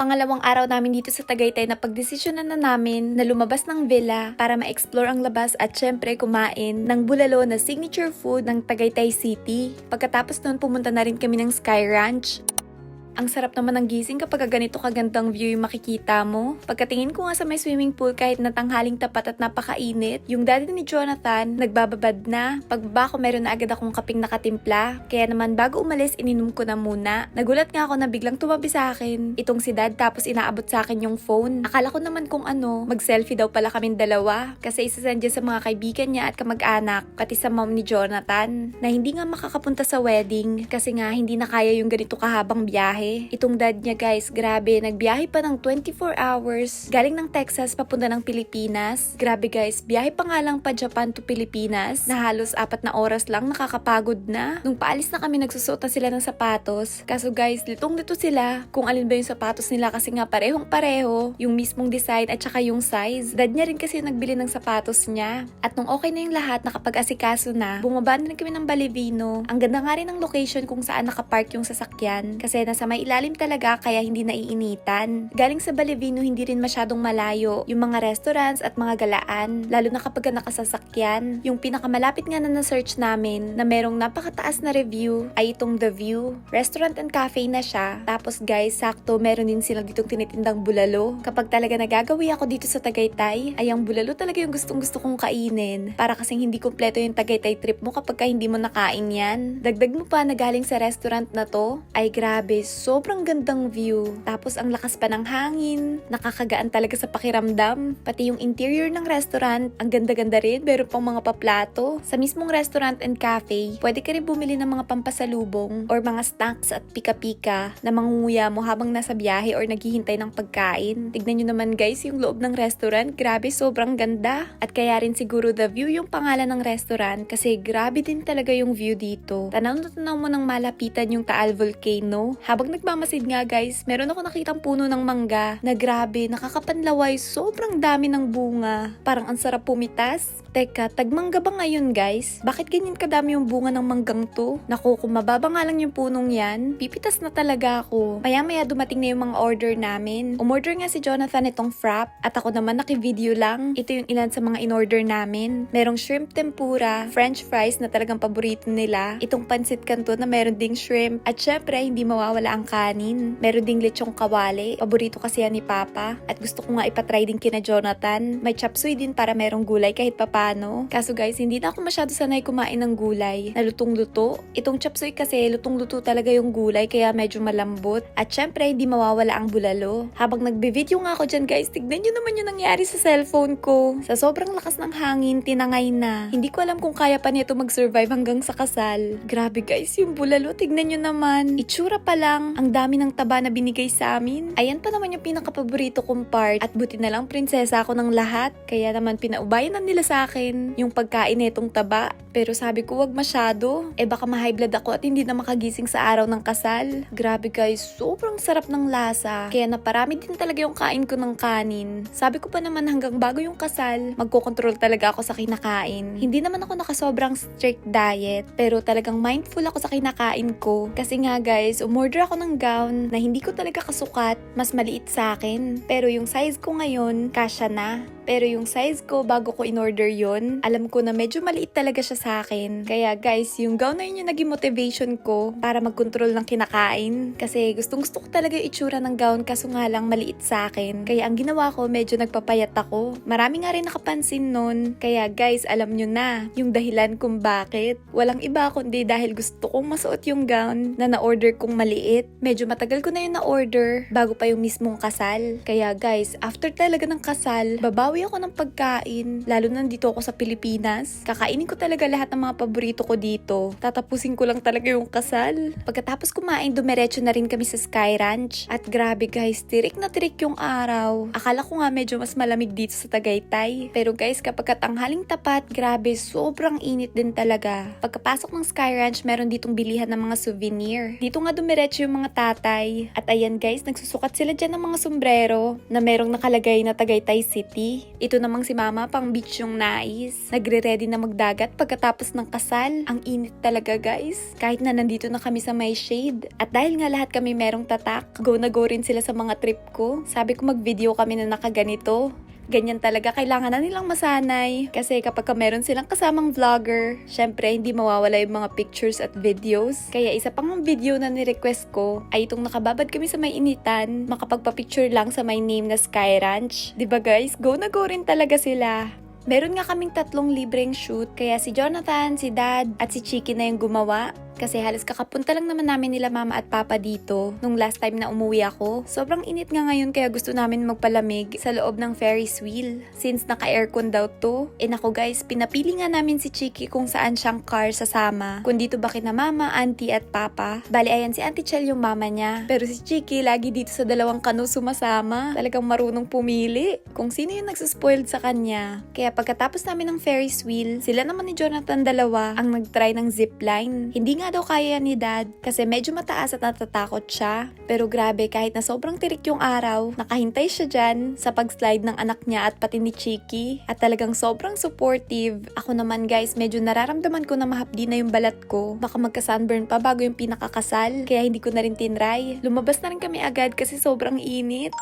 pangalawang araw namin dito sa Tagaytay na pagdesisyonan na namin na lumabas ng villa para ma-explore ang labas at syempre kumain ng bulalo na signature food ng Tagaytay City. Pagkatapos noon pumunta na rin kami ng Sky Ranch. Ang sarap naman ng gising kapag ganito kagandang view yung makikita mo. Pagkatingin ko nga sa may swimming pool kahit na tanghaling tapat at napakainit, yung daddy ni Jonathan nagbababad na. Pagbaba ko meron na agad akong kaping nakatimpla. Kaya naman bago umalis ininom ko na muna. Nagulat nga ako na biglang tumabi sa akin itong si dad tapos inaabot sa akin yung phone. Akala ko naman kung mag-selfie daw pala kaming dalawa. Kasi isasend dyan sa mga kaibigan niya at kamag-anak, pati sa mom ni Jonathan, na hindi nga makakapunta sa wedding kasi nga hindi na kaya yung ganito kahabang biyahe. Itong dad niya guys, grabe, nagbiyahe pa ng 24 hours. Galing ng Texas papunta ng Pilipinas. Grabe guys, biyahe pa nga lang pa Japan to Pilipinas na halos 4 na oras lang, nakakapagod na. Nung paalis na kami nagsusuot na sila ng sapatos. Kaso guys, litong-lito sila kung alin ba yung sapatos nila kasi nga parehong-pareho, yung mismong design at saka yung size. Dad niya rin kasi yung nagbili ng sapatos niya. At nung okay na yung lahat, nakapag-asikaso na, bumaba na rin kami ng Balivino. Ang ganda nga rin ng location kung saan nakapark yung sasakyan kasi nasa may ilalim talaga kaya hindi naiinitan. Galing sa Balivino hindi rin masyadong malayo yung mga restaurants at mga galaan, lalo na kapag nakasasakyan. Yung pinakamalapit nga na na-search namin na merong napakataas na review ay itong The View. Restaurant and cafe na siya. Tapos guys, sakto meron din silang ditong tinitindang bulalo. Kapag talaga nagagawi ako dito sa Tagaytay, ay ang bulalo talaga yung gustong-gusto kong kainin. Para kasing hindi kumpleto yung Tagaytay trip mo kapag hindi mo nakain yan. Dagdag mo pa na galing sa restaurant na to, ay grabe, sobrang gandang view. Tapos ang lakas pa ng hangin, nakakagaan talaga sa pakiramdam. Pati yung interior ng restaurant, ang ganda-ganda rin, meron pang mga paplato. Sa mismong restaurant and cafe, pwede ka rin bumili ng mga pampasalubong or mga snacks at pika-pika na mangunguya mo habang nasa biyahe or naghihintay ng pagkain. Tignan nyo naman guys yung loob ng restaurant, grabe, sobrang ganda. At kaya rin siguro The View yung pangalan ng restaurant kasi grabe din talaga yung view dito. Tanaw na tanaw mo ng malapitan yung Taal Volcano. Habang nagmamasid nga guys, meron ako nakitang puno ng mangga na grabe, nakakapanlaway, sobrang dami ng bunga. Parang ang sarap pumitas. Teka, tagmangga ba ngayon guys? Bakit ganyan kadami yung bunga ng manggang to? Naku, kung mababa nga lang yung punong yan, pipitas na talaga ako. Maya-maya dumating na yung mga order namin. Umorder nga si Jonathan itong frap at ako naman naki-video lang. Ito yung ilan sa mga in-order namin. Merong shrimp tempura, french fries na talagang paborito nila, itong pansit canton na meron ding shrimp, at syempre hindi mawawala ang kanin. Meron ding lechong kawali, paborito kasi yan ni Papa, at gusto ko nga ipatry din kina Jonathan. May chop suey din para merong gulay kahit papaano. Kaso guys, hindi na ako masyado sanay kumain ng gulay na lutong-luto. Itong chop suey kasi lutong-luto talaga yung gulay kaya medyo malambot. At syempre hindi mawawala ang bulalo. Habang nagbe-video nga ako dyan guys, tignan nyo naman yung nangyari sa cellphone ko. Sa sobrang lakas ng hangin, tinangay na. Hindi ko alam kung kaya pa nito mag-survive hanggang sa kasal. Grabe guys, yung bulalo, tignan nyo naman. Itsura pa lang, ang dami ng taba na binigay sa amin. Ayan pa naman yung pinakapaborito kong part. At buti na lang prinsesa ako ng lahat. Kaya naman pinaubayan na nila sa akin yung pagkain nitong taba. Pero sabi ko wag masyado. Baka ma-high blood ako at hindi na makagising sa araw ng kasal. Grabe guys, sobrang sarap ng lasa. Kaya naparami din talaga yung kain ko ng kanin. Sabi ko pa naman hanggang bago yung kasal, magkokontrol talaga ako sa kinakain. Hindi naman ako nakasobrang strict diet. Pero talagang mindful ako sa kinakain ko. Kasi nga guys, umorder ako ng gown na hindi ko talaga kasukat. Mas maliit sa akin. Pero yung size ko ngayon, kasya na. Pero yung size ko bago ko in-order yon, alam ko na medyo maliit talaga siya sa akin. Kaya guys, yung gown na yun yung naging motivation ko para mag-control ng kinakain. Kasi gustong-gusto ko talaga yung itsura ng gown kaso nga lang maliit sa akin. Kaya ang ginawa ko, medyo nagpapayat ako. Marami nga rin nakapansin nun. Kaya guys, alam nyo na yung dahilan kung bakit. Walang iba kundi dahil gusto kong masuot yung gown na na-order kong maliit. Medyo matagal ko na yung na-order bago pa yung mismong kasal. Kaya guys, after talaga ng kasal, babawi ako ng pagkain, lalo na dito ako sa Pilipinas. Kakainin ko talaga lahat ng mga paborito ko dito. Tatapusin ko lang talaga yung kasal. Pagkatapos kumain, dumiretso na rin kami sa Sky Ranch. At grabe guys, tirik na tirik yung araw. Akala ko nga medyo mas malamig dito sa Tagaytay. Pero guys, kapag tanghaling tapat, grabe, sobrang init din talaga. Pagkapasok ng Sky Ranch, meron ditong bilihan ng mga souvenir. Dito nga dumiretso yung mga tatay. At ayan guys, nagsusukat sila dyan ng mga sombrero na merong nakalagay na Tagaytay City. Ito namang si mama pang beach yung nais. Nagre-ready na magdagat pagkatapos ng kasal. Ang init talaga guys. Kahit na nandito na kami sa may shade. At dahil nga lahat kami merong tatak, go na go rin sila sa mga trip ko. Sabi ko mag-video kami na nakaganito. Ganyan talaga, kailangan na nilang masanay. Kasi kapag meron silang kasamang vlogger, syempre hindi mawawala yung mga pictures at videos. Kaya isa pang video na ni-request ko ay itong nakababad kami sa may initan, makapagpa-picture lang sa may name na Sky Ranch. Diba guys, go na go rin talaga sila. Meron nga kaming 3 libreng shoot, kaya si Jonathan, si Dad, at si Chiki na yung gumawa. Kasi halos kakapunta lang naman namin nila mama at papa dito nung last time na umuwi ako. Sobrang init nga ngayon kaya gusto namin magpalamig sa loob ng Ferris wheel. Since naka-aircon daw to. Nako guys, pinapili nga namin si Chiki kung saan siyang car sasama. Kung dito ba kina mama, auntie at papa. Bali ayan si Auntie Chel yung mama niya. Pero si Chiki lagi dito sa dalawang kano sumasama. Talagang marunong pumili kung sino yung nagsuspoiled sa kanya. Kaya pagkatapos namin ng Ferris wheel, sila naman ni Jonathan dalawa ang nag-try ng zipline. Hindi nga daw kaya ni Dad kasi medyo mataas at natatakot siya. Pero grabe, kahit na sobrang tirik yung araw, nakahintay siya dyan sa pag-slide ng anak niya at pati ni Chiki. At talagang sobrang supportive. Ako naman guys, medyo nararamdaman ko na mahapdi na yung balat ko. Baka magka-sunburn pa bago yung pinakakasal. Kaya hindi ko na rin tinry. Lumabas na rin kami agad kasi sobrang init.